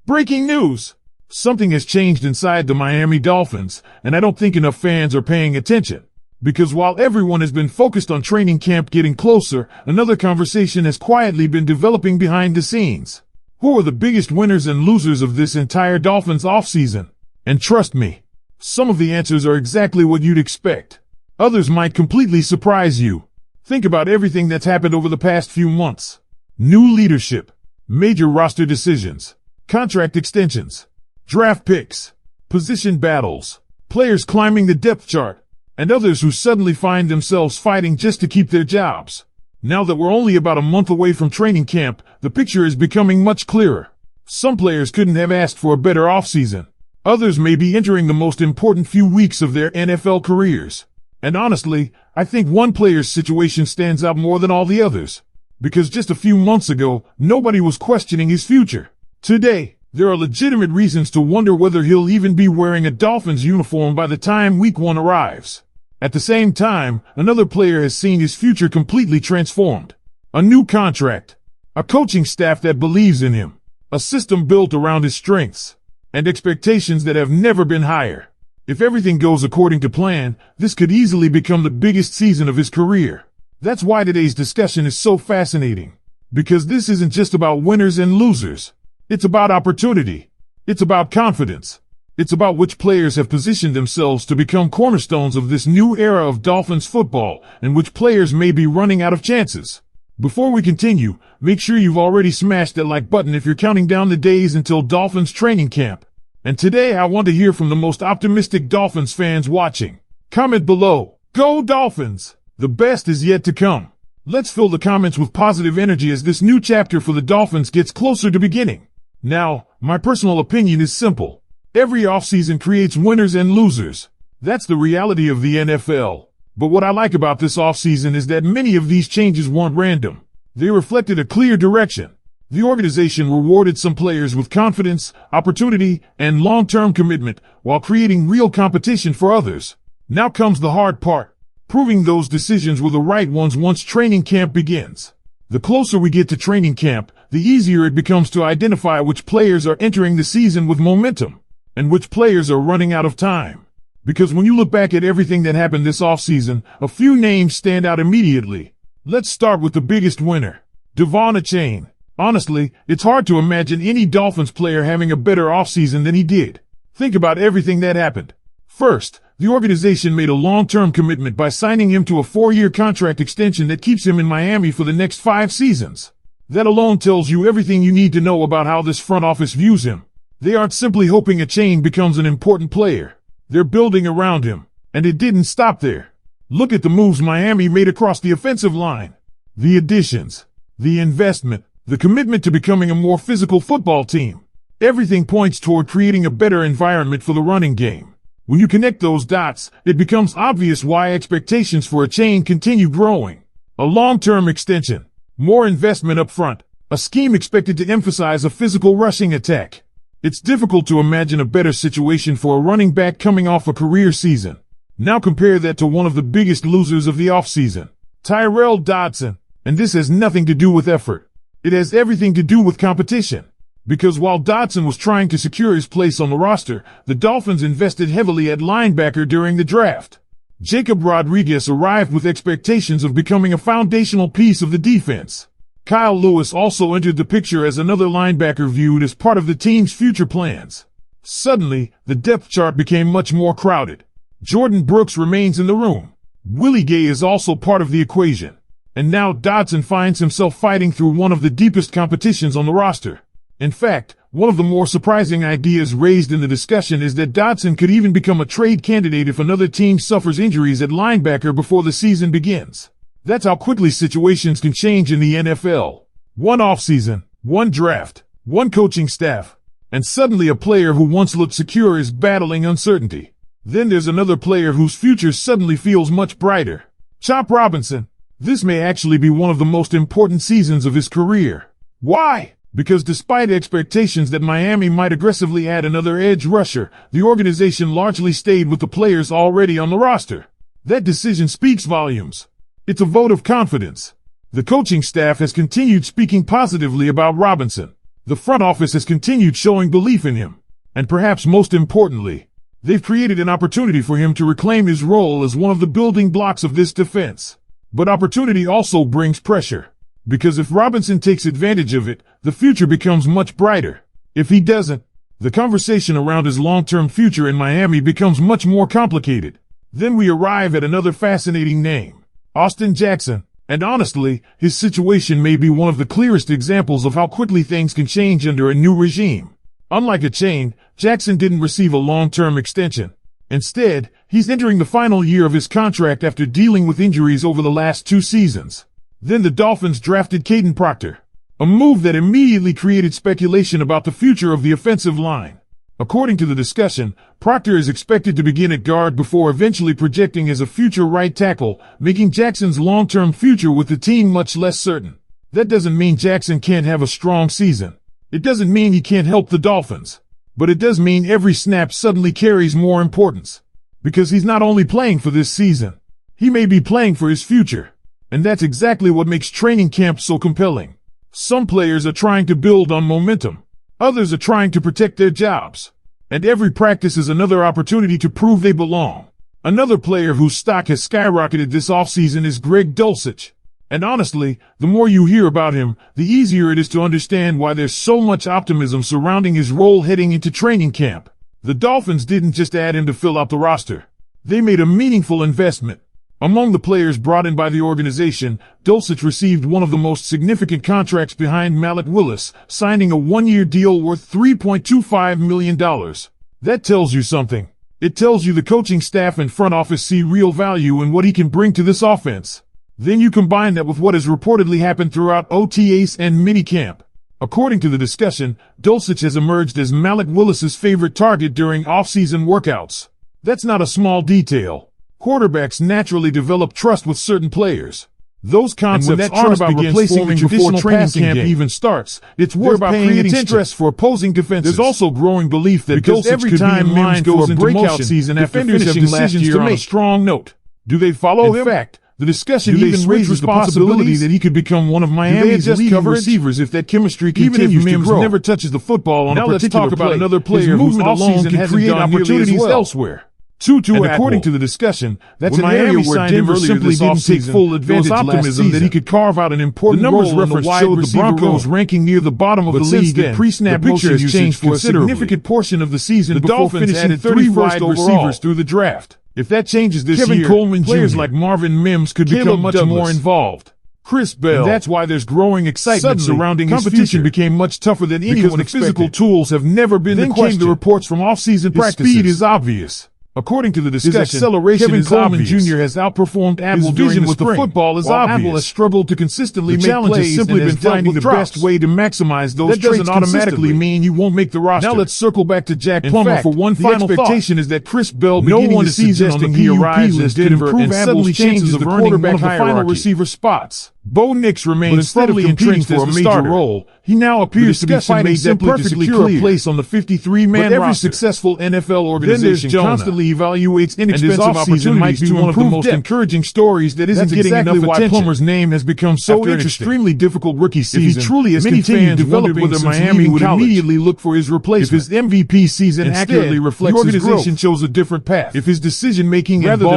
Breaking news! Something has changed inside the Miami Dolphins, and I don't think enough fans are paying attention. Because while everyone has been focused on training camp getting closer, another conversation has quietly been developing behind the scenes. Who are the biggest winners and losers of this entire Dolphins offseason? And trust me, some of the answers are exactly what you'd expect. Others might completely surprise you. Think about everything that's happened over the past few months. New leadership, major roster decisions, contract extensions, draft picks, position battles, players climbing the depth chart, and others who suddenly find themselves fighting just to keep their jobs. Now that we're only about a month away from training camp, the picture is becoming much clearer. Some players couldn't have asked for a better offseason. Others may be entering the most important few weeks of their NFL careers. And honestly, I think one player's situation stands out more than all the others. Because just a few months ago, nobody was questioning his future. Today, there are legitimate reasons to wonder whether he'll even be wearing a Dolphins uniform by the time Week 1 arrives. At the same time, another player has seen his future completely transformed. A new contract, a coaching staff that believes in him, a system built around his strengths, and expectations that have never been higher. If everything goes according to plan, this could easily become the biggest season of his career. That's why today's discussion is so fascinating. Because this isn't just about winners and losers. It's about opportunity. It's about confidence. It's about which players have positioned themselves to become cornerstones of this new era of Dolphins football, and which players may be running out of chances. Before we continue, make sure you've already smashed that like button if you're counting down the days until Dolphins training camp. And today I want to hear from the most optimistic Dolphins fans watching. Comment below. Go Dolphins! The best is yet to come. Let's fill the comments with positive energy as this new chapter for the Dolphins gets closer to beginning. Now, my personal opinion is simple. Every offseason creates winners and losers. That's the reality of the NFL. But what I like about this offseason is that many of these changes weren't random. They reflected a clear direction. The organization rewarded some players with confidence, opportunity, and long-term commitment, while creating real competition for others. Now comes the hard part, proving those decisions were the right ones once training camp begins. The closer we get to training camp, the easier it becomes to identify which players are entering the season with momentum, and which players are running out of time. Because when you look back at everything that happened this offseason, a few names stand out immediately. Let's start with the biggest winner, Devon Achane. Honestly, it's hard to imagine any Dolphins player having a better offseason than he did. Think about everything that happened. First, the organization made a long-term commitment by signing him to a 4-year contract extension that keeps him in Miami for the next 5 seasons. That alone tells you everything you need to know about how this front office views him. They aren't simply hoping Achane becomes an important player. They're building around him. And it didn't stop there. Look at the moves Miami made across the offensive line. The additions, the investment, the commitment to becoming a more physical football team. Everything points toward creating a better environment for the running game. When you connect those dots, it becomes obvious why expectations for Achane continue growing. A long-term extension, more investment up front, a scheme expected to emphasize a physical rushing attack. It's difficult to imagine a better situation for a running back coming off a career season. Now compare that to one of the biggest losers of the offseason, Tyrell Dodson. And this has nothing to do with effort. It has everything to do with competition. Because while Dodson was trying to secure his place on the roster, the Dolphins invested heavily at linebacker during the draft. Jacob Rodriguez arrived with expectations of becoming a foundational piece of the defense. Kyle Lewis also entered the picture as another linebacker viewed as part of the team's future plans. Suddenly, the depth chart became much more crowded. Jordan Brooks remains in the room. Willie Gay is also part of the equation. And now Dodson finds himself fighting through one of the deepest competitions on the roster. In fact, one of the more surprising ideas raised in the discussion is that Dodson could even become a trade candidate if another team suffers injuries at linebacker before the season begins. That's how quickly situations can change in the NFL. One offseason, one draft, one coaching staff, and suddenly a player who once looked secure is battling uncertainty. Then there's another player whose future suddenly feels much brighter. Chop Robinson. This may actually be one of the most important seasons of his career. Why? Because despite expectations that Miami might aggressively add another edge rusher, the organization largely stayed with the players already on the roster. That decision speaks volumes. It's a vote of confidence. The coaching staff has continued speaking positively about Robinson. The front office has continued showing belief in him. And perhaps most importantly, they've created an opportunity for him to reclaim his role as one of the building blocks of this defense. But opportunity also brings pressure. Because if Robinson takes advantage of it, the future becomes much brighter. If he doesn't, the conversation around his long-term future in Miami becomes much more complicated. Then we arrive at another fascinating name, Austin Jackson. And honestly, his situation may be one of the clearest examples of how quickly things can change under a new regime. Unlike a chain, Jackson didn't receive a long-term extension. Instead, he's entering the final year of his contract after dealing with injuries over the last 2 seasons. Then the Dolphins drafted Caden Proctor, a move that immediately created speculation about the future of the offensive line. According to the discussion, Proctor is expected to begin at guard before eventually projecting as a future right tackle, making Jackson's long-term future with the team much less certain. That doesn't mean Jackson can't have a strong season. It doesn't mean he can't help the Dolphins. But it does mean every snap suddenly carries more importance. Because he's not only playing for this season, he may be playing for his future. And that's exactly what makes training camp so compelling. Some players are trying to build on momentum. Others are trying to protect their jobs. And every practice is another opportunity to prove they belong. Another player whose stock has skyrocketed this offseason is Greg Dulcich. And honestly, the more you hear about him, the easier it is to understand why there's so much optimism surrounding his role heading into training camp. The Dolphins didn't just add him to fill out the roster. They made a meaningful investment. Among the players brought in by the organization, Dulcich received one of the most significant contracts behind Malik Willis, signing a 1-year deal worth $3.25 million. That tells you something. It tells you the coaching staff and front office see real value in what he can bring to this offense. Then you combine that with what has reportedly happened throughout OTAs and minicamp. According to the discussion, Dulcich has emerged as Malik Willis's favorite target during off-season workouts. That's not a small detail. Quarterbacks naturally develop trust with certain players. Those concepts aren't about replacing the traditional passing camp even starts. It's worth about creating stress for opposing defenses. There's also growing belief that because every time Mims goes into breakout season after finishing last year on a strong note. Do they follow him? In fact, the discussion even raises the possibility that he could become one of Miami's leading receivers if that chemistry continues to grow. Never touches the football on a particular play. Now let's talk about another player whose alone can create opportunities elsewhere. And according to the discussion, that's an area where Denver simply didn't take full advantage optimism that he could carve out an important role. The numbers referenced showed the Broncos ranking near the bottom of the league in pre-snap motion usage for a significant portion of the season. The Dolphins added 3 wide receivers through the draft. If that changes this year, Coleman players like Marvin Mims could become much more involved. Chris Bell. And that's why there's growing excitement surrounding his future. Competition became much tougher than anyone expected. Physical tools have never been the question. Then came the reports from off-season practices. His speed is obvious. According to the discussion, his acceleration Kevin Coleman Jr. has outperformed Apple. His vision with the football is obvious. Apple has struggled to consistently make plays and has finding the best way to maximize those traits. That doesn't automatically mean you won't make the roster. Now let's circle back to Jack Plummer for one final thought. The expectation is that Chris Bell beginning the season on the PUP list could improve Apple's chances of earning one of the final receiver spots. Bo Nix remains firmly entrenched for a major role. He now appears to be fighting simply to secure a place on the 53-man roster. But every successful NFL organization constantly evaluates inexpensive opportunities to one of the most encouraging stories that isn't getting enough attention. Why Plummer's name has become so interesting. After an extremely difficult rookie season, if he truly has continued developing whether Miami would immediately look for his replacement. If his MVP season accurately reflects his growth, the organization chose a different path. If his decision-making rather than